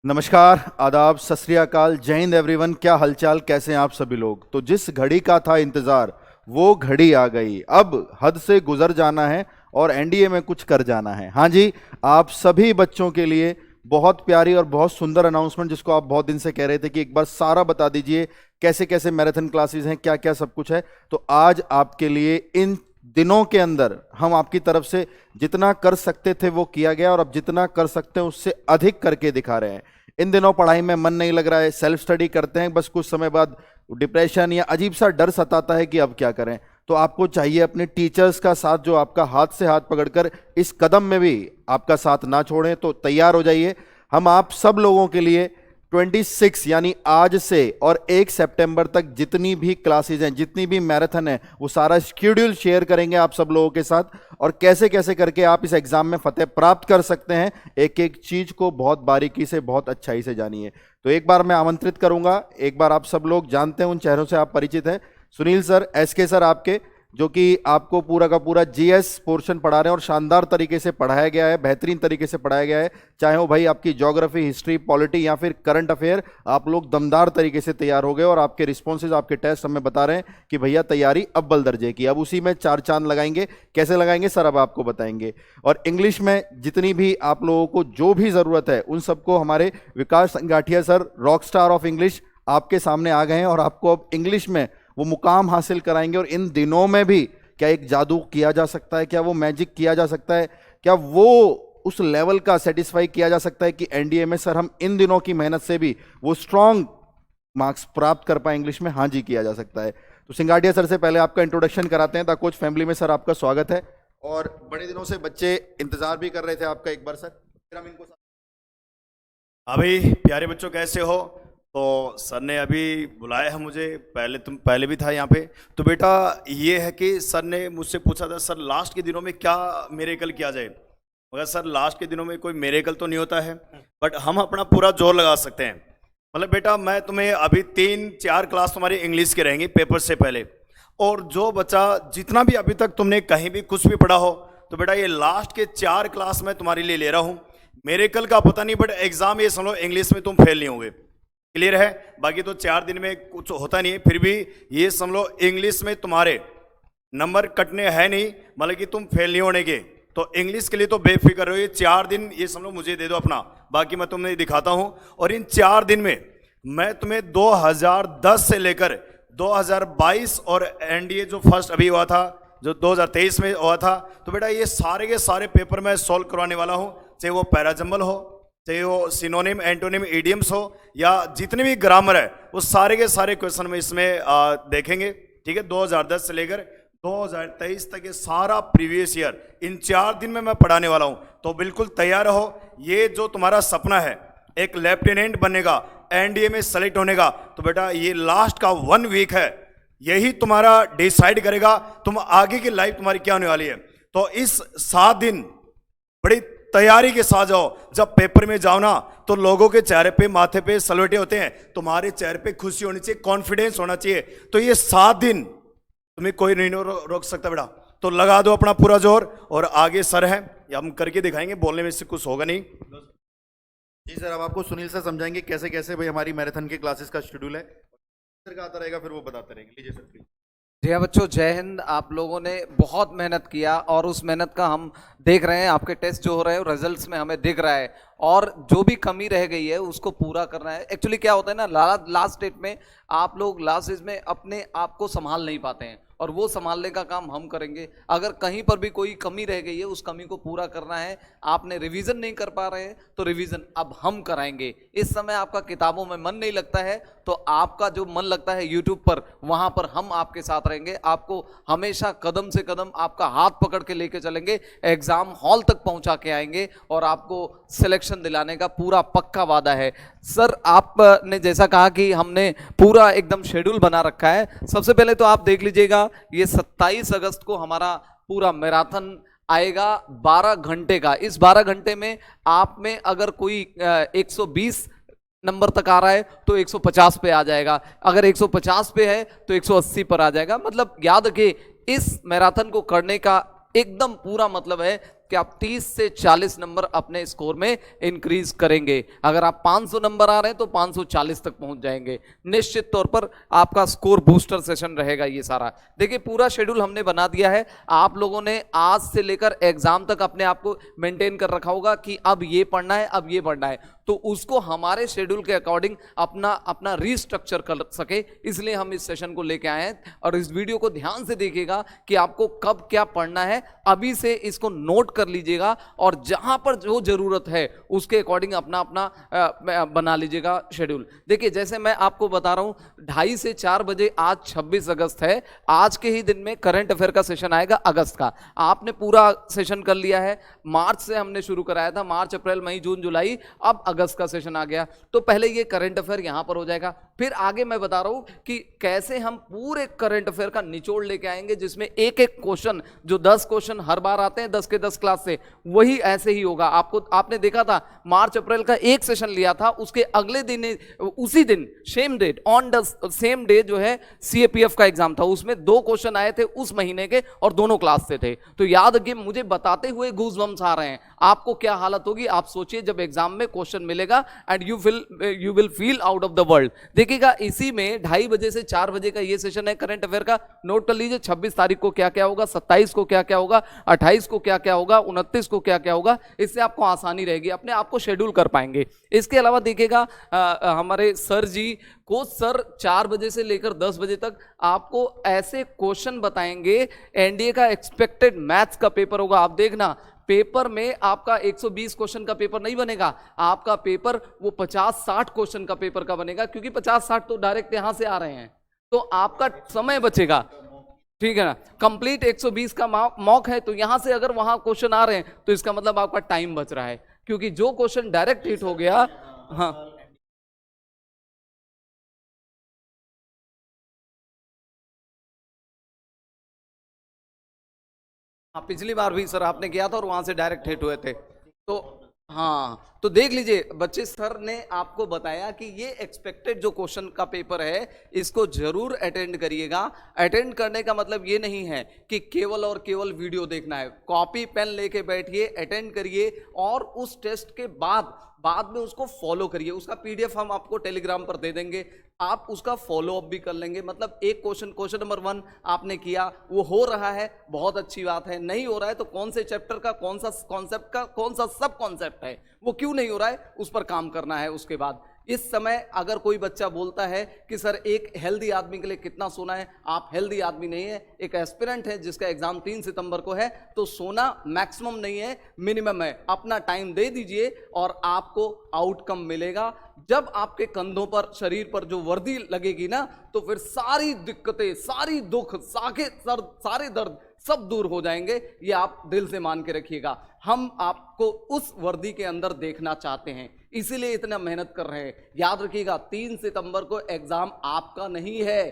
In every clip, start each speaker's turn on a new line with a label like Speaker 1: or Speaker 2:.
Speaker 1: नमस्कार, आदाब, सत श्री अकाल, जय हिंद एवरीवन। क्या हालचाल, कैसे हैं आप सभी लोग। तो जिस घड़ी का था इंतजार वो घड़ी आ गई। अब हद से गुजर जाना है और एनडीए में कुछ कर जाना है। हाँ जी, आप सभी बच्चों के लिए बहुत प्यारी और बहुत सुंदर अनाउंसमेंट, जिसको आप बहुत दिन से कह रहे थे कि एक बार सारा बता दीजिए, कैसे कैसे मैराथन क्लासेस हैं, क्या क्या सब कुछ है। तो आज आपके लिए इन दिनों के अंदर हम आपकी तरफ से जितना कर सकते थे वो किया गया, और अब जितना कर सकते हैं उससे अधिक करके दिखा रहे हैं। इन दिनों पढ़ाई में मन नहीं लग रहा है, सेल्फ स्टडी करते हैं, बस कुछ समय बाद डिप्रेशन या अजीब सा डर सताता है कि अब क्या करें। तो आपको चाहिए अपने टीचर्स का साथ, जो आपका हाथ से हाथ पकड़कर इस कदम में भी आपका साथ ना छोड़ें। तो तैयार हो जाइए। हम आप सब लोगों के लिए 26 यानी आज से और 1 सितंबर तक जितनी भी क्लासेस हैं, जितनी भी मैराथन है, वो सारा शेड्यूल शेयर करेंगे आप सब लोगों के साथ, और कैसे कैसे करके आप इस एग्जाम में फतेह प्राप्त कर सकते हैं। एक एक चीज को बहुत बारीकी से, बहुत अच्छाई से जानिए। तो एक बार मैं आमंत्रित करूंगा, एक बार आप सब लोग जानते हैं, उन चेहरों से आप परिचित हैं। सुनील सर, एसके सर आपके, जो कि आपको पूरा का पूरा जीएस पोर्शन पढ़ा रहे हैं और शानदार तरीके से पढ़ाया गया है, बेहतरीन तरीके से पढ़ाया गया है। चाहे वो भाई आपकी ज्योग्राफी, हिस्ट्री, पॉलिटी या फिर करंट अफेयर, आप लोग दमदार तरीके से तैयार हो गए और आपके रिस्पॉन्सेज, आपके टेस्ट हमें बता रहे हैं कि भैया तैयारी अव्वल दर्जे की। अब उसी में 4 चांद लगाएंगे। कैसे लगाएंगे सर, अब आपको बताएंगे। और इंग्लिश में जितनी भी आप लोगों को जो भी जरूरत है, उन सबको हमारे Vikas Sangathia sir, rock star of English, आपके सामने आ गए हैं और आपको अब इंग्लिश में वो मुकाम हासिल कराएंगे। और इन दिनों में भी क्या एक जादू किया जा सकता है, क्या वो मैजिक किया जा सकता है, क्या वो उस लेवल का सेटिस्फाई किया जा सकता है कि एनडीए में सर हम इन दिनों की मेहनत से भी वो स्ट्रांग मार्क्स प्राप्त कर पाए इंग्लिश में। हाँ जी, किया जा सकता है। तो सिंगाटिया सर से पहले आपका इंट्रोडक्शन कराते हैं। द कोच फैमिली में सर आपका स्वागत है, और बड़े दिनों से बच्चे इंतजार भी कर रहे थे आपका। एक बार सर फिर हम इनको।
Speaker 2: हाँ भाई, प्यारे बच्चों कैसे हो। तो सर ने अभी बुलाया है मुझे, पहले भी था यहाँ पे। तो बेटा ये है कि सर ने मुझसे पूछा था, सर लास्ट के दिनों में क्या मिरेकल किया जाए। मगर सर लास्ट के दिनों में कोई मिरेकल तो नहीं होता है, बट हम अपना पूरा जोर लगा सकते हैं। मतलब बेटा मैं तुम्हें अभी 3-4 क्लास तुम्हारी इंग्लिश के रहेंगी पेपर से पहले, और जो बच्चा जितना भी अभी तक तुमने कहीं भी कुछ भी पढ़ा हो, तो बेटा ये लास्ट के 4 क्लास मैं तुम्हारे लिए ले रहा हूँ। मिरेकल का पता नहीं, बट एग्जाम ये समझो इंग्लिश में तुम फेल नहीं होगे। क्लियर है। बाकी तो 4 दिन में कुछ होता नहीं है, फिर भी ये समझ लो इंग्लिश में तुम्हारे नंबर कटने हैं नहीं, मतलब कि तुम फेल नहीं होने के। तो इंग्लिश के लिए तो बेफिक्र रहो। ये 4 दिन ये समझ लो मुझे दे दो अपना, बाकी मैं तुम्हें दिखाता हूं। और इन 4 दिन में मैं तुम्हें 2010 से लेकर 2022 और एनडीए जो फर्स्ट अभी हुआ था, जो 2023 में हुआ था, तो बेटा ये सारे के सारे पेपर मैं सॉल्व करवाने वाला हूं। चाहे वो पैराजम्बल हो, चाहे वो सिनोनिम, एंटोनिम, इडियम्स हो, या जितने भी ग्रामर है, वो सारे के सारे क्वेश्चन में इसमें देखेंगे। ठीक है, 2010 से लेकर 2023 तक ये सारा प्रीवियस ईयर इन 4 दिन में मैं पढ़ाने वाला हूं। तो बिल्कुल तैयार रहो। ये जो तुम्हारा सपना है एक लेफ्टिनेंट बनने का, एनडीए में सेलेक्ट होने का, तो बेटा ये लास्ट का 1 वीक है, यही तुम्हारा डिसाइड करेगा तुम आगे की लाइफ तुम्हारी क्या होने वाली है। तो इस 7 दिन बड़ी तैयारी के साथ जाओ। जब पेपर में जाओ ना, तो लोगों के चेहरे पे, माथे पे सलवटे होते हैं, तुम्हारे चेहरे पे खुशी होनी चाहिए, कॉन्फिडेंस होना चाहिए। तो ये 7 दिन तुम्हें कोई नहीं रोक सकता बेटा। तो लगा दो अपना पूरा जोर, और आगे सर है, हम करके दिखाएंगे, बोलने में इससे कुछ होगा नहीं।
Speaker 1: जी सर, अब आपको सुनील सर समझाएंगे कैसे कैसे भाई हमारी मैराथन के क्लासेस का शेड्यूल है। सर का आता रहेगा, फिर वो बताते रहेंगे। लीजिए सर प्लीज।
Speaker 3: जी हाँ बच्चों, जय हिंद। आप लोगों ने बहुत मेहनत किया, और उस मेहनत का हम देख रहे हैं। आपके टेस्ट जो हो रहे हैं रिजल्ट्स में हमें दिख रहा है, और जो भी कमी रह गई है उसको पूरा करना है। एक्चुअली क्या होता है ना, लास्ट स्टेट में आप लोग लास्ट स्टेज में अपने आप को संभाल नहीं पाते हैं, और वो संभालने का काम हम करेंगे। अगर कहीं पर भी कोई कमी रह गई है, उस कमी को पूरा करना है। आपने रिवीजन नहीं कर पा रहे हैं, तो रिवीजन अब हम कराएंगे। इस समय आपका किताबों में मन नहीं लगता है, तो आपका जो मन लगता है यूट्यूब पर, वहां पर हम आपके साथ रहेंगे। आपको हमेशा कदम से कदम आपका हाथ पकड़ के लेके चलेंगे, एग्जाम हॉल तक पहुंचा के आएंगे, और आपको सिलेक्शन दिलाने का पूरा पक्का वादा है। सर आपने जैसा कहा कि हमने पूरा एकदम शेड्यूल बना रखा है। सबसे पहले तो आप देख लीजिएगा, ये 27 अगस्त को हमारा पूरा मैराथन आएगा 12 घंटे का। इस 12 घंटे में आप में अगर कोई 120 नंबर तक आ रहा है तो 150 पे आ जाएगा, अगर 150 पे है तो 180 पर आ जाएगा। मतलब याद रखिए, इस मैराथन को करने का एकदम पूरा मतलब है कि आप 30 से 40 नंबर अपने स्कोर में इंक्रीज करेंगे। अगर आप 500 नंबर आ रहे हैं तो 540 तक पहुंच जाएंगे। निश्चित तौर पर आपका स्कोर बूस्टर सेशन रहेगा ये सारा। देखिए पूरा शेड्यूल हमने बना दिया है। आप लोगों ने आज से लेकर एग्जाम तक अपने आप को मेंटेन कर रखा होगा कि अब ये पढ़ना है, अब ये पढ़ना है, तो उसको हमारे शेड्यूल के अकॉर्डिंग अपना रीस्ट्रक्चर कर सके, इसलिए हम इस सेशन को लेके आए हैं। और इस वीडियो को ध्यान से देखिएगा कि आपको कब क्या पढ़ना है, अभी से इसको नोट कर लीजिएगा और जहां पर जो जरूरत है उसके अकॉर्डिंग अपना बना लीजिएगा शेड्यूल। देखिए जैसे मैं आपको बता रहा हूं 2:30 से 4 बजे आज 26 अगस्त है, आज के ही दिन में करंट अफेयर का सेशन आएगा अगस्त का। आपने पूरा सेशन कर लिया है, मार्च से हमने शुरू कराया था, मार्च अप्रैल मई जून जुलाई, अब अगस्त का सेशन आ गया। तो पहले ये करंट अफेयर यहां पर हो जाएगा, फिर आगे मैं बता रहा हूं कि कैसे हम पूरे करंट अफेयर का निचोड़ लेके आएंगे, जिसमें एक एक क्वेश्चन, जो 10 क्वेश्चन हर बार आते हैं 10 के 10 क्लास से, वही ऐसे ही होगा। आपने देखा था मार्च अप्रैल का एक सेशन लिया था, उसके अगले दिन उसी दिन same date on the same day जो है सीएपीएफ का एग्जाम था, उसमें 2 क्वेश्चन आए थे उस महीने के और दोनों क्लास से थे। तो याद रखिए, मुझे बताते हुए गूज़बम्स आ रहे हैं, आपको क्या हालत होगी आप सोचिए जब एग्जाम में क्वेश्चन मिलेगा and you will feel out of the world. देखिएगा इसी में 2:30 बजे से 4 बजे का ये सेशन है करंट अफेयर का, नोट कर लीजिए। 26 तारीख को क्या क्या होगा, 27 को क्या क्या होगा, 28 को क्या क्या होगा, 29 को क्या क्या होगा, इससे आपको आसानी रहेगी, अपने आप को शेड्यूल कर पाएंगे। इसके अलावा देखिएगा हमारे सर जी को, सर 4 बजे से लेकर 10 बजे तक आपको ऐसे क्वेश्चन बताएंगे। एनडीए का एक्सपेक्टेड मैथ्स का पेपर होगा, आप देखना पेपर में आपका 120 क्वेश्चन का पेपर नहीं बनेगा, आपका पेपर वो 50-60 क्वेश्चन का पेपर का बनेगा, क्योंकि 50-60 तो डायरेक्ट यहां से आ रहे हैं, तो आपका समय बचेगा, ठीक है ना। कंप्लीट 120 का मॉक है, तो यहां से अगर वहां क्वेश्चन आ रहे हैं तो इसका मतलब आपका टाइम बच रहा है, क्योंकि जो क्वेश्चन डायरेक्ट हिट हो गया, हाँ पिछली बार भी सर आपने किया था और वहां से डायरेक्ट हिट हुए थे। तो हाँ, तो देख लीजिए बच्चे, सर ने आपको बताया कि ये एक्सपेक्टेड जो क्वेश्चन का पेपर है इसको जरूर अटेंड करिएगा। अटेंड करने का मतलब ये नहीं है कि केवल और केवल वीडियो देखना है, कॉपी पेन लेके बैठिए, अटेंड करिए और उस टेस्ट के बाद में उसको फॉलो करिए। उसका पीडीएफ हम आपको टेलीग्राम पर दे देंगे, आप उसका फॉलो अप भी कर लेंगे। मतलब एक क्वेश्चन नंबर 1 आपने किया, वो हो रहा है, बहुत अच्छी बात है, नहीं हो रहा है तो कौन से चैप्टर का कौन सा कॉन्सेप्ट का कौन सा सब कॉन्सेप्ट है, वो क्यों नहीं हो रहा है, उस पर काम करना है। उसके बाद इस समय अगर कोई बच्चा बोलता है कि सर एक हेल्दी आदमी के लिए कितना सोना है, आप हेल्दी आदमी नहीं है, एक एस्पिरेंट है जिसका एग्जाम 3 सितंबर को है, तो सोना मैक्सिमम नहीं है, मिनिमम है। अपना टाइम दे दीजिए और आपको आउटकम मिलेगा। जब आपके कंधों पर, शरीर पर जो वर्दी लगेगी ना, तो फिर सारी दिक्कतें, सारी दुख, सारे दर्द सब दूर हो जाएंगे, ये आप दिल से मान के रखिएगा। हम आपको उस वर्दी के अंदर देखना चाहते हैं, इसीलिए इतना मेहनत कर रहे हैं। याद रखिएगा 3 सितंबर को एग्जाम आपका नहीं है,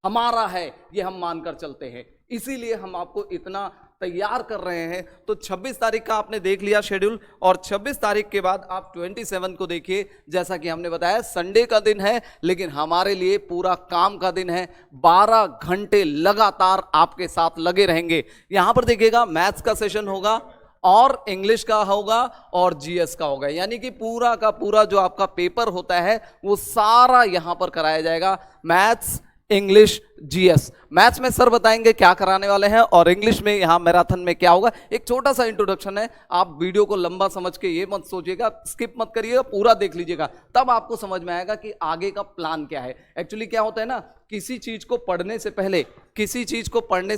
Speaker 3: हमारा है, ये हम मानकर चलते हैं, इसीलिए हम आपको इतना तैयार कर रहे हैं। तो 26 तारीख का आपने देख लिया शेड्यूल, और 26 तारीख के बाद आप 27 को देखिए। जैसा कि हमने बताया संडे का दिन है, लेकिन हमारे लिए पूरा काम का दिन है, 12 घंटे लगातार आपके साथ लगे रहेंगे। यहां पर देखिएगा मैथ्स का सेशन होगा और इंग्लिश का होगा और जीएस का होगा, यानी कि पूरा का पूरा जो आपका पेपर होता है वो सारा यहां पर कराया जाएगा। Maths, English, GS. मैथ्स में सर बताएंगे क्या कराने वाले हैं, और इंग्लिश में यहाँ मैराथन में क्या होगा। एक छोटा सा इंट्रोडक्शन है, आप वीडियो को लंबा समझ के ये मत सोचिएगा, स्किप मत करिएगा, पूरा देख लीजिएगा, तब आपको समझ में आएगा कि आगे का प्लान क्या है। एक्चुअली क्या होता है ना, किसी चीज को पढ़ने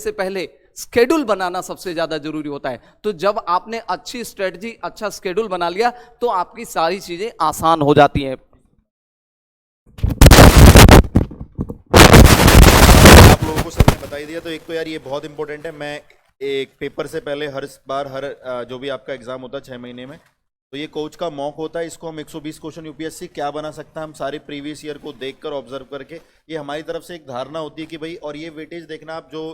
Speaker 3: से पहले स्केड्यूल बनाना सबसे ज्यादा जरूरी होता है। तो जब आपने अच्छी स्ट्रेटजी, अच्छा स्केड्यूल बना लिया, तो आपकी सारी चीजें आसान हो जाती हैं।
Speaker 1: आप लोगों को सबने बता ही दिया, तो एक तो यार ये बहुत इंपॉर्टेंट है, मैं एक पेपर से पहले हर जो भी आपका एग्जाम होता है 6 महीने में, तो ये कोच का मॉक होता है, इसको हम 120 क्वेश्चन यूपीएससी क्या बना सकता है, हम सारे प्रीवियस ईयर को देखकर ऑब्जर्व करके, ये हमारी तरफ से एक धारणा होती है कि भाई, और ये वेटेज देखना, आप जो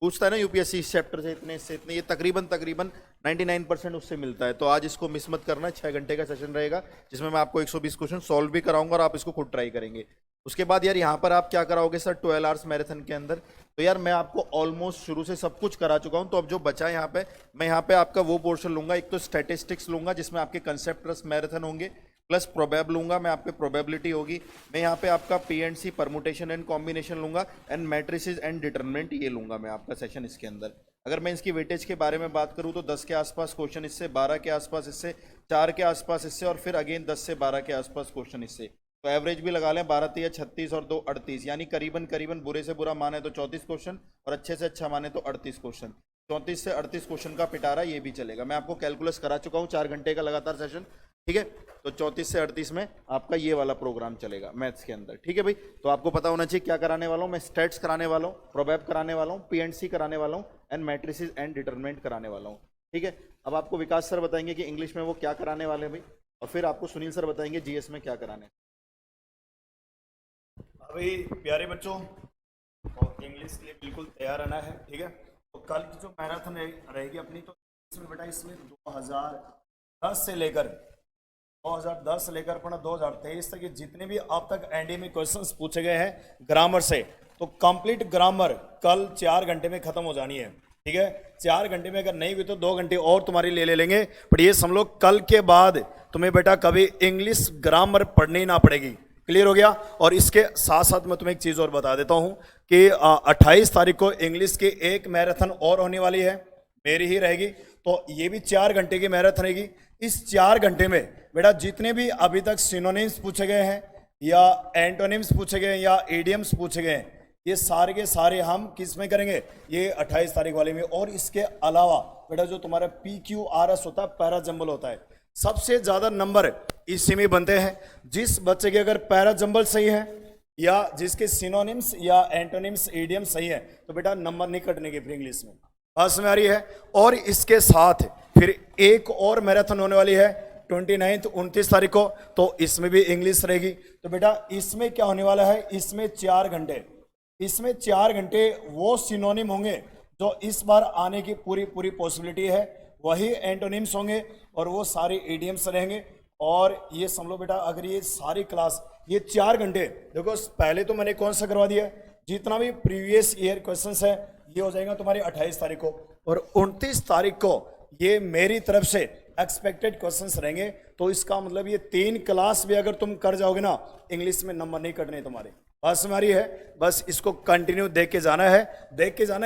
Speaker 1: पूछता है ना यूपीएससी इस चैप्टर से इतने, ये तकरीबन 99% उससे मिलता है। तो आज इसको मिस मत करना, 6 घंटे का सेशन रहेगा, जिसमें मैं आपको 120 क्वेश्चन सॉल्व भी कराऊंगा और आप इसको खुद ट्राई करेंगे। उसके बाद यार यहाँ पर आप क्या कराओगे सर 12 आवर्स मैराथन के अंदर? तो यार मैं आपको ऑलमोस्ट शुरू से सब कुछ करा चुका हूँ, तो अब जो बचा है यहाँ पे, मैं यहाँ पे आपका वो पोर्शन लूंगा, एक तो स्टैटिस्टिक्स लूंगा जिसमें आपके कंसेप्ट प्लस मैराथन होंगे, प्लस प्रोबेब लूंगा मैं, आपके प्रोबेबिलिटी होगी, मैं यहाँ पे आपका पीएनसी परमुटेशन एंड कॉम्बिनेशन लूंगा, एंड मैट्रिसेस एंड डिटरमिनेंट ये लूंगा मैं आपका सेशन इसके अंदर। अगर मैं इसकी वेटेज के बारे में बात करूँ तो 10 के आसपास क्वेश्चन इससे, 12 के आसपास इससे, 4 के आसपास इससे, और फिर अगेन 10 से 12 के आसपास क्वेश्चन इससे। तो एवरेज भी लगा लें 12 या 36 और 2 38, यानी करीबन करीबन बुरे से बुरा माने तो 34 क्वेश्चन और अच्छे से अच्छा माने तो 38 क्वेश्चन। 34 से 38 क्वेश्चन का पिटारा ये भी चलेगा। मैं आपको कैलकुलस करा चुका हूँ, 4 घंटे का लगातार सेशन, ठीक है। तो 34 से 38 में आपका ये वाला प्रोग्राम चलेगा मैथ्स के अंदर, ठीक है भाई। तो आपको पता होना चाहिए क्या कराने वाला हूँ मैं, स्टैट्स कराने वाला हूँ, प्रोबेब कराने वाला हूँ, पीएनसी कराने वाला हूँ, एंड मैट्रिसेस एंड डिटरमिनेंट कराने वाला हूँ, ठीक है। अब आपको विकास सर बताएंगे कि इंग्लिश में वो क्या कराने वाले हैं भाई, और फिर आपको सुनील सर बताएंगे जीएस में क्या कराने।
Speaker 2: अभी प्यारे बच्चों, और इंग्लिश के लिए बिल्कुल तैयार रहना है, ठीक है। तो कल की जो मैराथन रहेगी अपनी, तो इसमें बेटा इसमें 2010 से लेकर अपना 2023 तक ये जितने भी अब तक एनडीए में क्वेश्चंस पूछे गए हैं ग्रामर से, तो कंप्लीट ग्रामर कल 4 घंटे में खत्म हो जानी है, ठीक है। 4 घंटे में अगर नहीं हुई तो 2 घंटे और तुम्हारी ले लेंगे, पर ये समझ लो कल के बाद तुम्हें बेटा कभी इंग्लिश ग्रामर पढ़नी ना पड़ेगी। क्लियर हो गया। और इसके साथ साथ मैं तुम्हें एक चीज और बता देता हूं कि 28 तारीख को इंग्लिश की एक मैराथन और होने वाली है, मेरी ही रहेगी, तो ये भी 4 घंटे की मैराथन रहेगी। इस 4 घंटे में बेटा जितने भी अभी तक सिनोनिम्स पूछे गए हैं या एंटोनिम्स पूछे गए हैं या इडियम्स पूछे गए हैं, ये सारे के सारे हम किस में करेंगे, ये 28 तारीख वाले में। और इसके अलावा बेटा जो तुम्हारा PQRS होता है, पैरा जंबल होता है, सबसे ज्यादा नंबर इसी में बनते हैं। जिस बच्चे के अगर पैरा जंबल सही है या जिसके सिनोनिम्स या एंटोनिम्स इडियम सही है, तो बेटा नंबर नहीं कटने के फिर इंग्लिश में, पास में आ रही है। और इसके साथ फिर एक और मैराथन होने वाली है 29 29 तारीख को, तो इसमें भी इंग्लिश रहेगी। तो बेटा इसमें क्या होने वाला है, इसमें 4 घंटे वो सिनोनिम होंगे जो इस बार आने की पूरी पॉसिबिलिटी है, वही एंटोनिम्स होंगे और वो सारे इडियम्स रहेंगे। और ये समझ लो बेटा, अगर ये सारी क्लास ये 4 घंटे, देखो पहले तो मैंने कौन सा करवा दिया, जितना भी प्रीवियस ईयर क्वेश्चंस है ये हो जाएगा तुम्हारी 28 तारीख को, और 29 तारीख को ये मेरी तरफ से एक्सपेक्टेड क्वेश्चंस रहेंगे। तो इसका मतलब ये 3 क्लास भी अगर तुम कर जाओगे ना, इंग्लिश में नंबर नहीं कटने तुम्हारे, बस हमारी है। बस इसको कंटिन्यू देख के जाना है,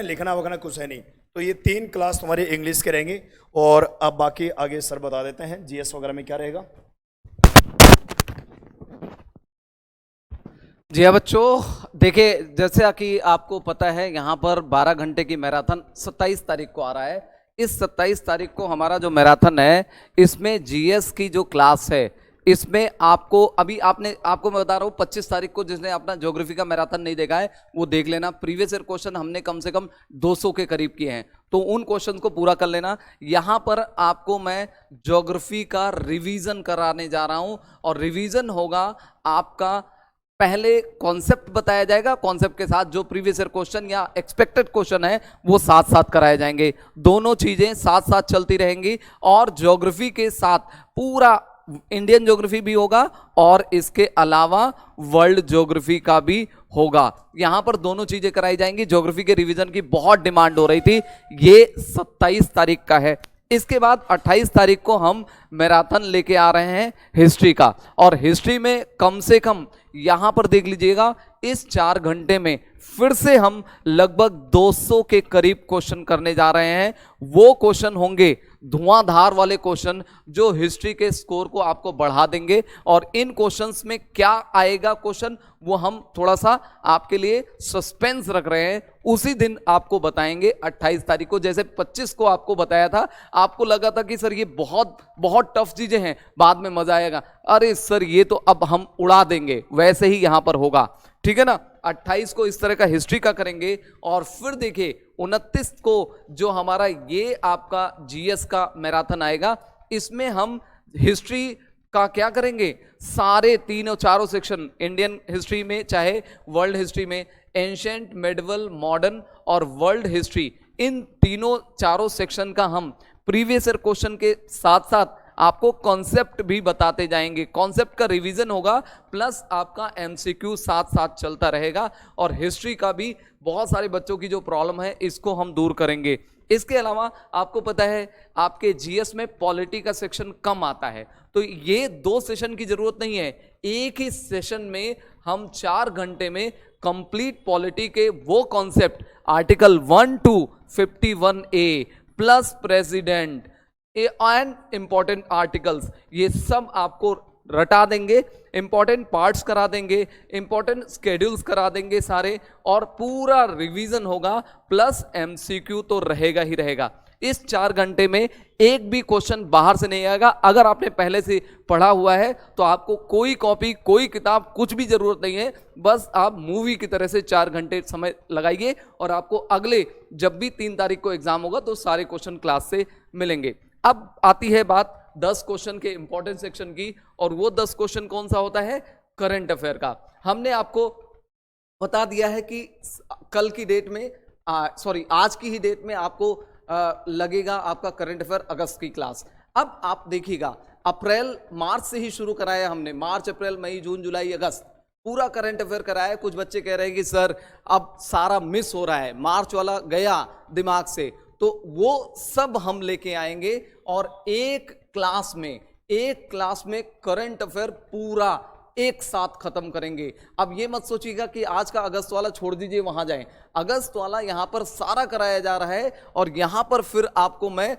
Speaker 2: लिखना वगैरह कुछ है नहीं। तो ये 3 क्लास तुम्हारी इंग्लिश के रहेंगी। और अब बाकी आगे सर बता देते हैं जीएस वगैरह में क्या रहेगा।
Speaker 3: जी हाँ बच्चों, देखिए जैसे कि आपको पता है यहाँ पर 12 घंटे की मैराथन 27 तारीख को आ रहा है। इस 27 तारीख को हमारा जो मैराथन है, इसमें जीएस की जो क्लास है, इसमें आपको आपको मैं बता रहा हूँ 25 तारीख को जिसने अपना ज्योग्राफी का मैराथन नहीं देखा है वो देख लेना। प्रीवियस ईयर क्वेश्चन हमने कम से कम 200 के करीब किए हैं, तो उन क्वेश्चन को पूरा कर लेना। यहाँ पर आपको मैं ज्योग्राफी का रिवीजन कराने जा रहा हूँ, और रिवीजन होगा आपका, पहले कॉन्सेप्ट बताया जाएगा, कॉन्सेप्ट के साथ जो प्रीवियस ईयर क्वेश्चन या एक्सपेक्टेड क्वेश्चन है वो साथ साथ कराए जाएंगे। दोनों चीजें साथ साथ चलती रहेंगी, और ज्योग्राफी के साथ पूरा इंडियन ज्योग्राफी भी होगा और इसके अलावा वर्ल्ड ज्योग्राफी का भी होगा। यहां पर दोनों चीजें कराई जाएंगी। ज्योग्राफी के रिवीजन की बहुत डिमांड हो रही थी, ये 27 तारीख का है। इसके बाद 28 तारीख को हम मैराथन लेके आ रहे हैं हिस्ट्री का, और हिस्ट्री में कम से कम यहां पर देख लीजिएगा, इस 4 घंटे में फिर से हम लगभग 200 के करीब क्वेश्चन करने जा रहे हैं। वो क्वेश्चन होंगे धुआंधार वाले क्वेश्चन जो हिस्ट्री के स्कोर को आपको बढ़ा देंगे। और इन क्वेश्चंस में क्या आएगा क्वेश्चन, वो हम थोड़ा सा आपके लिए सस्पेंस रख रहे हैं, उसी दिन आपको बताएंगे 28 तारीख को। जैसे 25 को आपको बताया था, आपको लगा था कि सर ये बहुत बहुत टफ चीजें हैं, बाद में मजा आएगा, अरे सर ये तो अब हम उड़ा देंगे, वैसे ही यहां पर होगा, ठीक है ना। 28 को इस तरह का हिस्ट्री का करेंगे, और फिर देखिए 29 को जो हमारा ये आपका जीएस का मैराथन आएगा, इसमें हम हिस्ट्री का क्या करेंगे, सारे 3 4 सेक्शन इंडियन हिस्ट्री में चाहे वर्ल्ड हिस्ट्री में, एंशिएंट, मेडिवल, मॉडर्न और वर्ल्ड हिस्ट्री, इन 3 4 सेक्शन का हम प्रीवियस ईयर क्वेश्चन के साथ साथ आपको कॉन्सेप्ट भी बताते जाएंगे, कॉन्सेप्ट का रिवीजन होगा प्लस आपका एमसीक्यू साथ साथ चलता रहेगा, और हिस्ट्री का भी बहुत सारे बच्चों की जो प्रॉब्लम है इसको हम दूर करेंगे। इसके अलावा आपको पता है आपके जीएस में पॉलिटी का सेक्शन कम आता है, तो ये 2 सेशन की जरूरत नहीं है, एक ही सेशन में हम 4 घंटे में कंप्लीट पॉलिटी के वो concept article 1 to 51A plus president and important articles, ये सब आपको रटा देंगे, इंपॉर्टेंट पार्ट्स करा देंगे, इंपॉर्टेंट स्केड्यूल्स करा देंगे सारे, और पूरा रिवीजन होगा प्लस एमसीक्यू तो रहेगा ही रहेगा। इस 4 घंटे में एक भी क्वेश्चन बाहर से नहीं आएगा। अगर आपने पहले से पढ़ा हुआ है तो आपको कोई कॉपी, कोई किताब, कुछ भी जरूरत नहीं है, बस आप मूवी की तरह से 4 घंटे समय लगाइए और आपको अगले जब भी 3 तारीख को एग्जाम होगा तो सारे क्वेश्चन क्लास से मिलेंगे। अब आती है बात 10 क्वेश्चन के इंपॉर्टेंट सेक्शन की, और वो 10 क्वेश्चन कौन सा होता है? करंट अफेयर का। हमने आपको बता दिया है कि कल की डेट में आज की ही डेट में आपको लगेगा आपका करंट अफेयर अगस्त की क्लास। अब आप देखिएगा, अप्रैल मार्च से ही शुरू कराया हमने, मार्च अप्रैल मई जून जुलाई अगस्त पूरा करंट अफेयर कराया। कुछ बच्चे कह रहे हैं कि सर अब सारा मिस हो रहा है, मार्च वाला गया दिमाग से, तो वो सब हम लेके आएंगे और एक क्लास में करंट अफेयर पूरा एक साथ खत्म करेंगे। अब ये मत सोचिएगा कि आज का अगस्त वाला छोड़ दीजिए वहां जाएं, अगस्त वाला यहां पर सारा कराया जा रहा है, और यहां पर फिर आपको मैं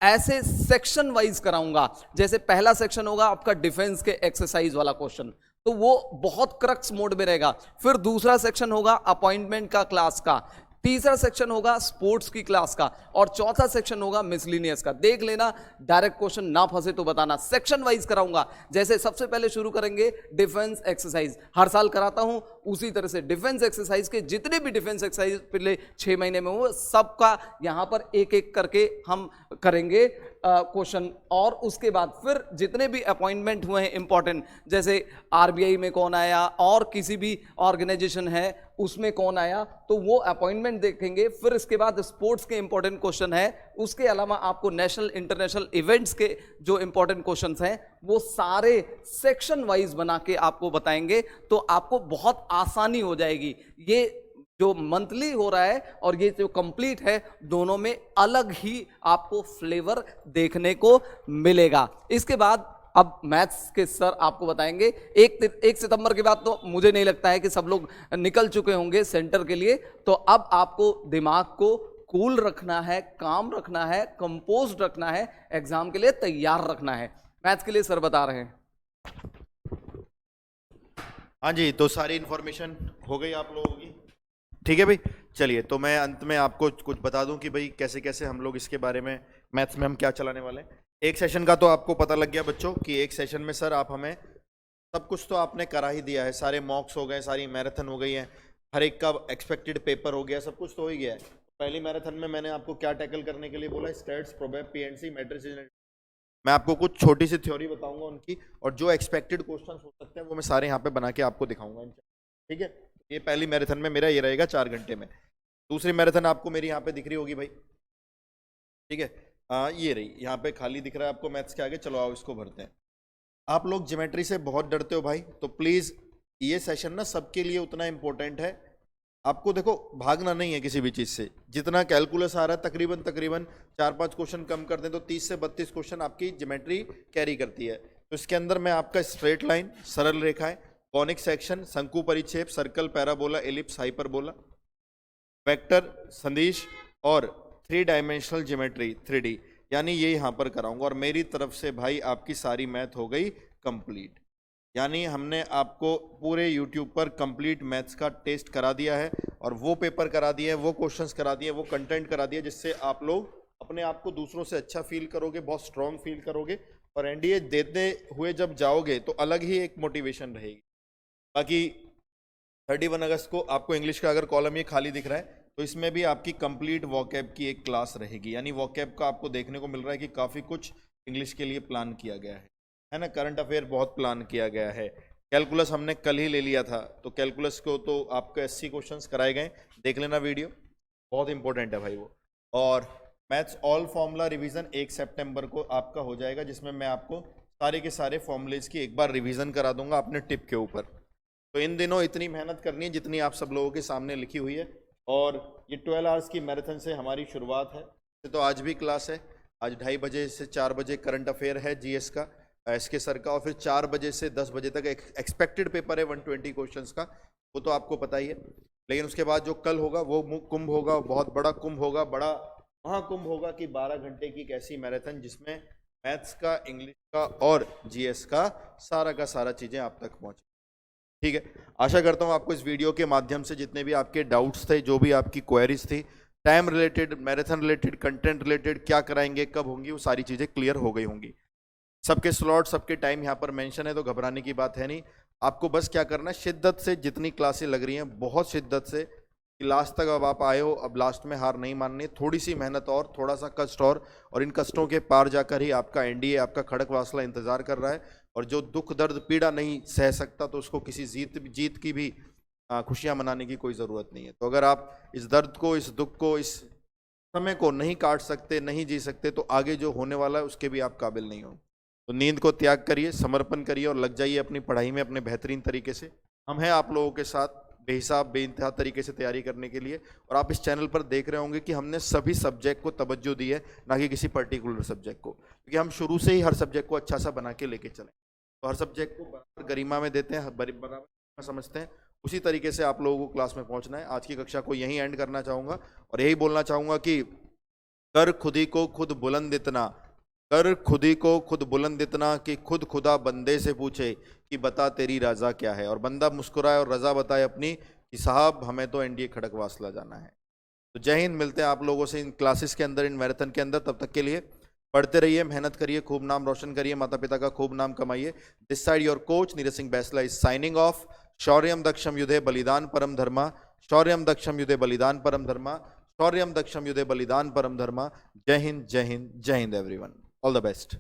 Speaker 3: ऐसे सेक्शन वाइज कराऊंगा। जैसे पहला सेक्शन होगा आपका डिफेंस के एक्सरसाइज वाला क्वेश्चन, तो वो बहुत क्रक्स मोड में रहेगा। फिर दूसरा सेक्शन होगा अपॉइंटमेंट का क्लास का, तीसरा सेक्शन होगा स्पोर्ट्स की क्लास का, और चौथा सेक्शन होगा मिसलिनियस का। देख लेना, डायरेक्ट क्वेश्चन ना फंसे तो बताना, सेक्शन वाइज कराऊंगा। जैसे सबसे पहले शुरू करेंगे डिफेंस एक्सरसाइज, हर साल कराता हूं उसी तरह से डिफेंस एक्सरसाइज के जितने भी डिफेंस एक्सरसाइज पिछले 6 महीने में वो सबका यहां पर एक एक करके हम करेंगे क्वेश्चन। और उसके बाद फिर जितने भी अपॉइंटमेंट हुए हैं इंपॉर्टेंट, जैसे आरबीआई में कौन आया और किसी भी ऑर्गेनाइजेशन है उसमें कौन आया, तो वो अपॉइंटमेंट देखेंगे। फिर इसके बाद स्पोर्ट्स के इंपॉर्टेंट क्वेश्चन है, उसके अलावा आपको नेशनल इंटरनेशनल इवेंट्स के जो इंपॉर्टेंट क्वेश्चंस हैं वो सारे सेक्शन वाइज बना के आपको बताएंगे, तो आपको बहुत आसानी हो जाएगी। ये जो मंथली हो रहा है और ये जो कंप्लीट है, दोनों में अलग ही आपको फ्लेवर देखने को मिलेगा। इसके बाद अब मैथ्स के सर आपको बताएंगे। 1 सितंबर के बाद तो मुझे नहीं लगता है कि सब लोग निकल चुके होंगे सेंटर के लिए, तो अब आपको दिमाग को कूल रखना है, काम रखना है, कंपोज रखना है, एग्जाम के लिए तैयार रखना है। मैथ्स के लिए सर बता रहे हैं।
Speaker 1: हाँ जी, तो सारी इन्फॉर्मेशन हो गई आप लोगों की, ठीक है भाई। चलिए, तो मैं अंत में आपको कुछ बता दूं कि भाई कैसे कैसे हम लोग इसके बारे में मैथ्स में हम क्या चलाने वाले हैं। एक सेशन का तो आपको पता लग गया बच्चों कि एक सेशन में सर आप हमें सब कुछ तो आपने करा ही दिया है, सारे मॉक्स हो गए, सारी मैराथन हो गई है, हर एक का एक्सपेक्टेड पेपर हो गया, सब कुछ तो हो ही गया है। पहली मैराथन में मैंने आपको क्या टैकल करने के लिए बोला, स्टेट्स, प्रोबेब, पीएनसी, मैट्रिक्स। मैं आपको कुछ छोटी सी थ्योरी बताऊंगा उनकी, और जो एक्सपेक्टेड क्वेश्चन हो सकते हैं वो मैं सारे यहाँ पे बना के आपको दिखाऊंगा, ठीक है। ये पहली मैराथन में मेरा ये रहेगा 4 घंटे में। दूसरी मैराथन आपको मेरी यहाँ पे दिख रही होगी भाई, ठीक है। ये रही, यहाँ पे खाली दिख रहा है आपको मैथ्स के आगे, चलो आओ इसको भरते हैं। आप लोग ज्योमेट्री से बहुत डरते हो भाई, तो प्लीज ये सेशन ना सबके लिए उतना इंपॉर्टेंट है। आपको देखो भागना नहीं है किसी भी चीज से। जितना कैलकुलस आ रहा है तकरीबन 4-5 क्वेश्चन कम कर दें तो 30 से 32 क्वेश्चन आपकी ज्योमेट्री कैरी करती है। तो इसके अंदर मैं आपका स्ट्रेट लाइन, सरल रेखाएं, कॉनिक सेक्शन, शंकु परिक्षेप, circle, parabola, ellipse, hyperbola, vector, सदिश और 3 डायमेंशनल ज्योमेट्री 3D, यानी ये यहाँ पर कराऊंगा। और मेरी तरफ से भाई आपकी सारी मैथ हो गई कंप्लीट, यानी हमने आपको पूरे YouTube पर कंप्लीट मैथ्स का टेस्ट करा दिया है, और वो पेपर करा दिए हैं, वो क्वेश्चंस करा दिए, वो कंटेंट करा दिया, जिससे आप लोग अपने आप को दूसरों से अच्छा फील करोगे, बहुत स्ट्रांग फील करोगे, और एनडीए देते हुए जब जाओगे तो अलग ही एक मोटिवेशन रहेगी। बाकी 31 अगस्त को आपको इंग्लिश का अगर कॉलम ये खाली दिख रहा है तो इसमें भी आपकी कंप्लीट वॉकैब की एक क्लास रहेगी, यानी वॉकैब का आपको देखने को मिल रहा है कि काफ़ी कुछ इंग्लिश के लिए प्लान किया गया है ना। करंट अफेयर बहुत प्लान किया गया है। कैलकुलस हमने कल ही ले लिया था, तो कैलकुलस को तो आपको 80 क्वेश्चंस कराए गए, देख लेना वीडियो, बहुत इंपॉर्टेंट है भाई वो। और मैथ्स ऑल फॉर्मूला रिवीजन 1 सितंबर को आपका हो जाएगा, जिसमें मैं आपको सारे के सारे फॉर्मूलेज की एक बार रिवीजन करा दूंगा अपने टिप के ऊपर। तो इन दिनों इतनी मेहनत करनी है जितनी आप सब लोगों के सामने लिखी हुई है। और ये 12 आवर्स की मैराथन से हमारी शुरुआत है। तो आज भी क्लास है, आज 2:30 बजे से 4 बजे करंट अफेयर है जीएस का, एसके सर का, और फिर 4 बजे से 10 बजे तक एक्सपेक्टेड पेपर है 120 क्वेश्चंस का, वो तो आपको पता ही है। लेकिन उसके बाद जो कल होगा वो कुंभ होगा, बहुत बड़ा कुंभ होगा, बड़ा महाकुंभ होगा कि 12 घंटे की एक ऐसी मैराथन जिसमें मैथ्स का, इंग्लिश का और जीएस का सारा चीज़ें आप तक पहुँचे। ठीक है, आशा करता हूँ आपको इस वीडियो के माध्यम से जितने भी आपके डाउट्स थे, जो भी आपकी क्वेरीज थी, time related, marathon related, content related, क्या कराएंगे, कब होंगी, वो सारी चीज़ें क्लियर हो गई होंगी। सबके स्लॉट, सबके टाइम यहाँ पर मेंशन है, तो घबराने की बात है नहीं। आपको बस क्या करना है, शिद्दत से जितनी क्लासें लग रही हैं, बहुत शिद्दत से, लास्ट तक अब आप आए हो, अब लास्ट में हार नहीं माननी, थोड़ी सी मेहनत और, थोड़ा सा कष्ट और इन कष्टों के पार जाकर ही आपका एनडीए, आपका खड़कवासला इंतजार कर रहा है। और जो दुख दर्द पीड़ा नहीं सह सकता, तो उसको किसी जीत की भी खुशियां मनाने की कोई ज़रूरत नहीं है। तो अगर आप इस दर्द को, इस दुख को, इस समय को नहीं काट सकते, नहीं जी सकते, तो आगे जो होने वाला है उसके भी आप काबिल नहीं हो। तो नींद को त्याग करिए, समर्पण करिए और लग जाइए अपनी पढ़ाई में अपने बेहतरीन तरीके से। हम हैं आप लोगों के साथ बेहिसाब बेइंतहा तरीके से तैयारी करने के लिए। और आप इस चैनल पर देख रहे होंगे कि हमने सभी सब्जेक्ट को तवज्जो दी है, ना कि किसी पर्टिकुलर सब्जेक्ट को, क्योंकि हम शुरू से ही हर सब्जेक्ट को अच्छा सा बना के लेके चलें। तो हर सब्जेक्ट को बराबर गरिमा में देते हैं, बराबर समझते हैं, उसी तरीके से आप लोगों को क्लास में पहुंचना है। आज की कक्षा को यहीं एंड करना चाहूँगा और यही बोलना चाहूँगा कि कर खुदी को खुद बुलंद इतना, कर खुदी को खुद बुलंद इतना कि खुद खुदा बंदे से पूछे कि बता तेरी रजा क्या है, और बंदा मुस्कुराए और रजा बताए अपनी कि साहब हमें तो एनडीए खड़कवासला जाना है। तो जय हिंद, मिलते हैं आप लोगों से इन क्लासेस के अंदर, इन मैराथन के अंदर। तब तक के लिए पढ़ते रहिए, मेहनत करिए, खूब नाम रोशन करिए, माता पिता का खूब नाम कमाइए। This side your coach Neeraj Singh Baisla is signing off. शौर्यम दक्षम युधे बलिदान परम धर्मा, शौर्यम दक्षम युधे बलिदान परम धर्मा, शौर्यम दक्षम युधे बलिदान परम धर्मा। जय हिंद, जय हिंद, जय Hind everyone, all the best.